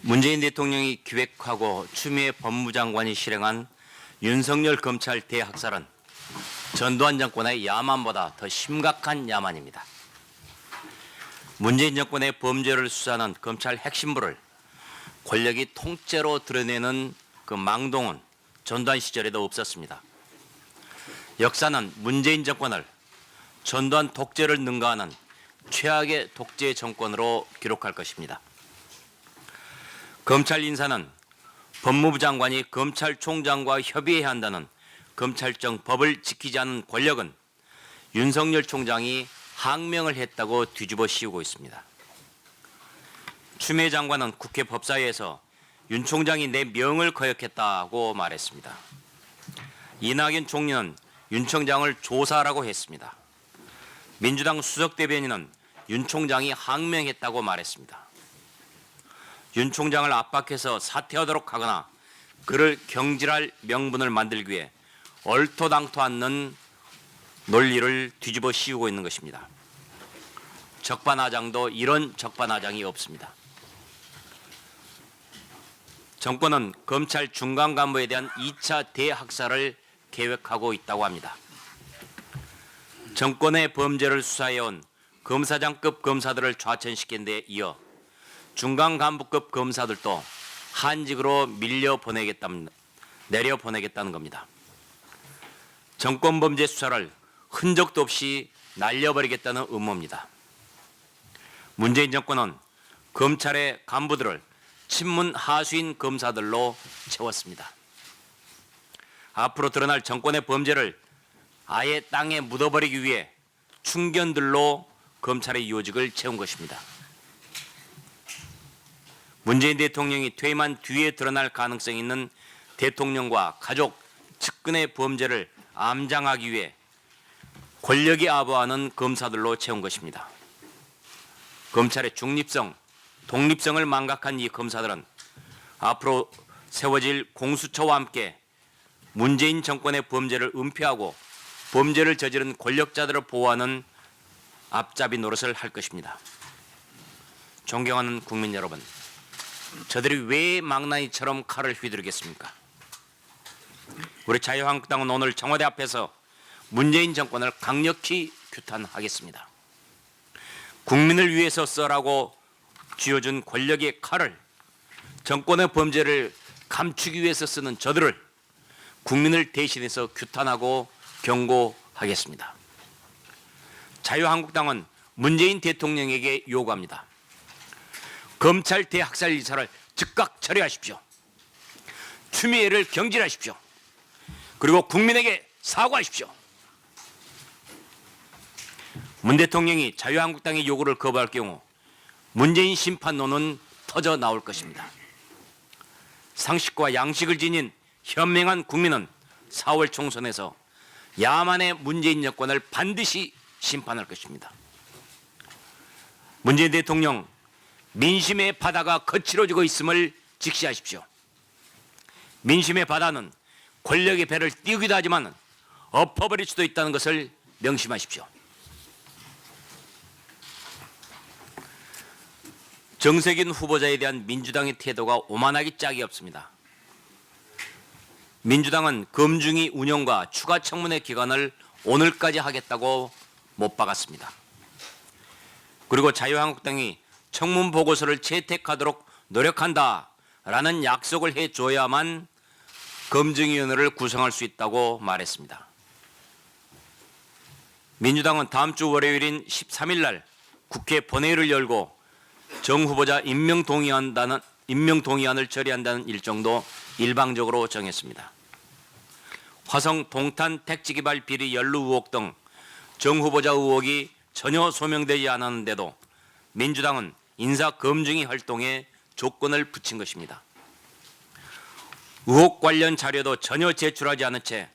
문재인 대통령이 기획하고 추미애 법무장관이 실행한 윤석열 검찰 대학살은 전두환 정권의 야만보다 더 심각한 야만입니다. 문재인 정권의 범죄를 수사하는 검찰 핵심부를 권력이 통째로 드러내는 그 망동은 전두환 시절에도 없었습니다. 역사는 문재인 정권을 전두환 독재를 능가하는 최악의 독재 정권으로 기록할 것입니다. 검찰 인사는 법무부 장관이 검찰총장과 협의해야 한다는 검찰청 법을 지키지 않은 권력은 윤석열 총장이 항명을 했다고 뒤집어 씌우고 있습니다. 추미애 장관은 국회 법사위에서 윤 총장이 내 명을 거역했다고 말했습니다. 이낙연 총리는 윤 총장을 조사하라고 했습니다. 민주당 수석 대변인은 윤 총장이 항명했다고 말했습니다. 윤 총장을 압박해서 사퇴하도록 하거나 그를 경질할 명분을 만들기 위해 얼토당토 않는 논리를 뒤집어 씌우고 있는 것입니다. 적반하장도 이런 적반하장이 없습니다. 정권은 검찰 중간 간부에 대한 2차 대학살을 계획하고 있다고 합니다. 정권의 범죄를 수사해온 검사장급 검사들을 좌천시킨 데 이어 중간 간부급 검사들도 한직으로 내려보내겠다는 겁니다. 정권 범죄 수사를 흔적도 없이 날려버리겠다는 음모입니다. 문재인 정권은 검찰의 간부들을 친문 하수인 검사들로 채웠습니다. 앞으로 드러날 정권의 범죄를 아예 땅에 묻어버리기 위해 충견들로 검찰의 요직을 채운 것입니다. 문재인 대통령이 퇴임한 뒤에 드러날 가능성이 있는 대통령과 가족, 측근의 범죄를 암장하기 위해 권력이 아부하는 검사들로 채운 것입니다. 검찰의 중립성, 독립성을 망각한 이 검사들은 앞으로 세워질 공수처와 함께 문재인 정권의 범죄를 은폐하고 범죄를 저지른 권력자들을 보호하는 앞잡이 노릇을 할 것입니다. 존경하는 국민 여러분, 저들이 왜 망나니처럼 칼을 휘두르겠습니까? 우리 자유한국당은 오늘 청와대 앞에서 문재인 정권을 강력히 규탄하겠습니다. 국민을 위해서 써라고 쥐어준 권력의 칼을 정권의 범죄를 감추기 위해서 쓰는 저들을 국민을 대신해서 규탄하고 경고하겠습니다. 자유한국당은 문재인 대통령에게 요구합니다. 검찰 대학살 이사를 즉각 처리하십시오. 추미애를 경질하십시오. 그리고 국민에게 사과하십시오. 문 대통령이 자유한국당의 요구를 거부할 경우 문재인 심판론은 터져 나올 것입니다. 상식과 양식을 지닌 현명한 국민은 4월 총선에서 야만의 문재인 정권을 반드시 심판할 것입니다. 문재인 대통령, 민심의 바다가 거칠어지고 있음을 직시하십시오. 민심의 바다는 권력의 배를 띄우기도 하지만 엎어버릴 수도 있다는 것을 명심하십시오. 정세균 후보자에 대한 민주당의 태도가 오만하기 짝이 없습니다. 민주당은 검증위 운영과 추가 청문회 기간을 오늘까지 하겠다고 못 박았습니다. 그리고 자유한국당이 청문 보고서를 채택하도록 노력한다라는 약속을 해줘야만 검증위원회를 구성할 수 있다고 말했습니다. 민주당은 다음 주 월요일인 13일 날 국회 본회의를 열고 정 후보자 임명동의안을 처리한다는 일정도 일방적으로 정했습니다. 화성 동탄 택지 개발 비리 연루 의혹 등 정 후보자 의혹이 전혀 소명되지 않았는데도 민주당은 인사 검증위 활동에 조건을 붙인 것입니다. 의혹 관련 자료도 전혀 제출하지 않은 채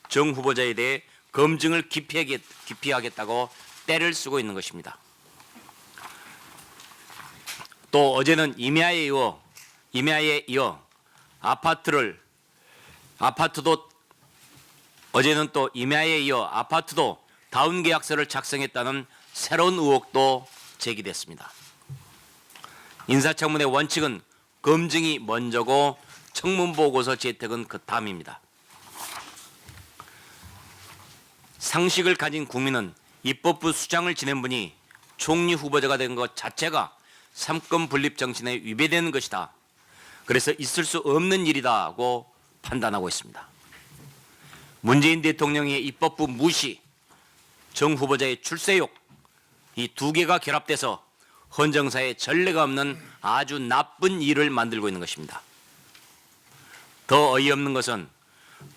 정 후보자에 대해 검증을 기피하겠다고 떼를 쓰고 있는 것입니다. 또 어제는 임야에 이어 아파트도 다운 계약서를 작성했다는 새로운 의혹도 제기됐습니다. 인사청문회 원칙은 검증이 먼저고 청문보고서 채택은 그 다음입니다. 상식을 가진 국민은 입법부 수장을 지낸 분이 총리 후보자가 된 것 자체가 삼권 분립 정신에 위배되는 것이다. 그래서 있을 수 없는 일이다고 판단하고 있습니다. 문재인 대통령의 입법부 무시, 정 후보자의 출세욕, 이 두 개가 결합돼서 헌정사에 전례가 없는 아주 나쁜 일을 만들고 있는 것입니다. 더 어이없는 것은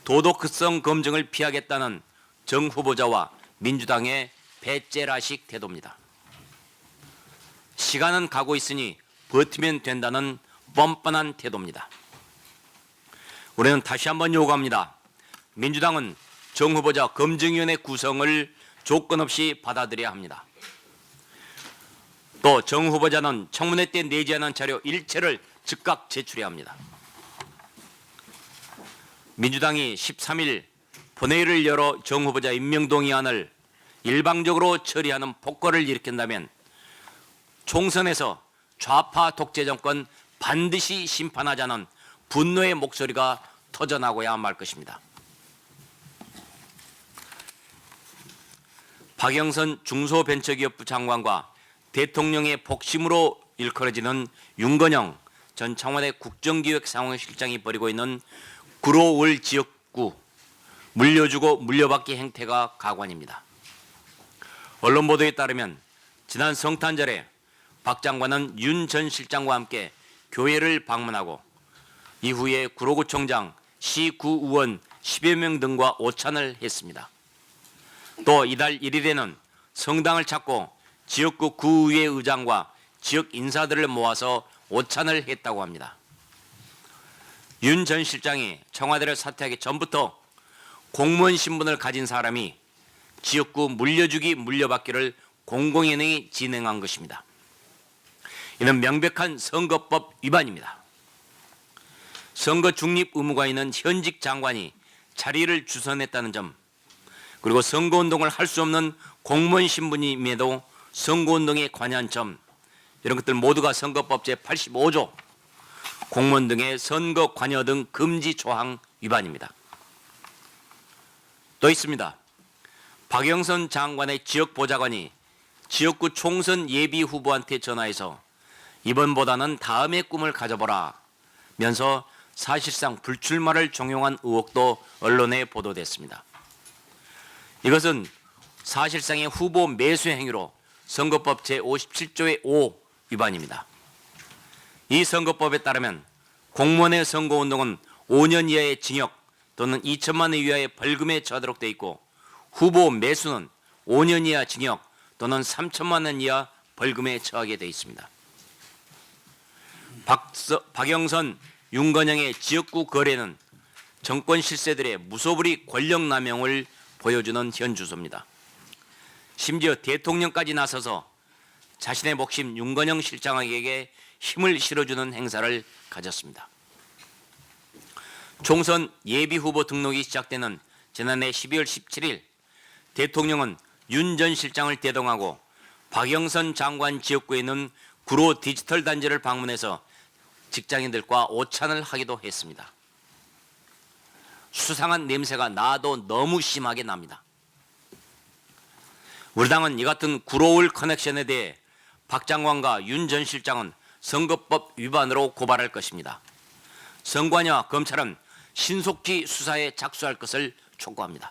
도덕성 검증을 피하겠다는 정 후보자와 민주당의 배째라식 태도입니다. 시간은 가고 있으니 버티면 된다는 뻔뻔한 태도입니다. 우리는 다시 한번 요구합니다. 민주당은 정 후보자 검증위원회 구성을 조건 없이 받아들여야 합니다. 또 정 후보자는 청문회 때 내지 않은 자료 일체를 즉각 제출해야 합니다. 민주당이 13일 본회의를 열어 정 후보자 임명동의안을 일방적으로 처리하는 폭거를 일으킨다면 총선에서 좌파 독재 정권 반드시 심판하자는 분노의 목소리가 터져나고야 말 것입니다. 박영선 중소벤처기업부 장관과 대통령의 복심으로 일컬어지는 윤건영 전 청와대 국정기획상황실장이 벌이고 있는 구로을 지역구 물려주고 물려받기 행태가 가관입니다. 언론 보도에 따르면 지난 성탄절에 박 장관은 윤 전 실장과 함께 교회를 방문하고 이후에 구로구청장, 시구의원 10여 명 등과 오찬을 했습니다. 또 이달 1일에는 성당을 찾고 지역구 구의회 의장과 지역 인사들을 모아서 오찬을 했다고 합니다. 윤 전 실장이 청와대를 사퇴하기 전부터 공무원 신분을 가진 사람이 지역구 물려주기 물려받기를 공공연히 진행한 것입니다. 이는 명백한 선거법 위반입니다. 선거 중립 의무가 있는 현직 장관이 자리를 주선했다는 점, 그리고 선거운동을 할 수 없는 공무원 신분임에도 선거운동에 관여한 점, 이런 것들 모두가 선거법 제85조 공무원 등의 선거 관여 등 금지 조항 위반입니다. 또 있습니다. 박영선 장관의 지역 보좌관이 지역구 총선 예비 후보한테 전화해서 이번보다는 다음의 꿈을 가져보라 면서 사실상 불출마를 종용한 의혹도 언론에 보도됐습니다. 이것은 사실상의 후보 매수 행위로 선거법 제57조의 5 위반입니다. 이 선거법에 따르면 공무원의 선거운동은 5년 이하의 징역 또는 2천만 원 이하의 벌금에 처하도록 되어 있고 후보 매수는 5년 이하 징역 또는 3천만 원 이하 벌금에 처하게 되어 있습니다. 박영선, 윤건영의 지역구 거래는 정권 실세들의 무소불위 권력 남용을 보여주는 현주소입니다. 심지어 대통령까지 나서서 자신의 목심 윤건영 실장에게 힘을 실어주는 행사를 가졌습니다. 총선 예비후보 등록이 시작되는 지난해 12월 17일 대통령은 윤 전 실장을 대동하고 박영선 장관 지역구에 있는 구로 디지털 단지를 방문해서 직장인들과 오찬을 하기도 했습니다. 수상한 냄새가 나도 너무 심하게 납니다. 우리 당은 이 같은 구로울 커넥션에 대해 박 장관과 윤 전 실장은 선거법 위반으로 고발할 것입니다. 선관위와 검찰은 신속히 수사에 착수할 것을 촉구합니다.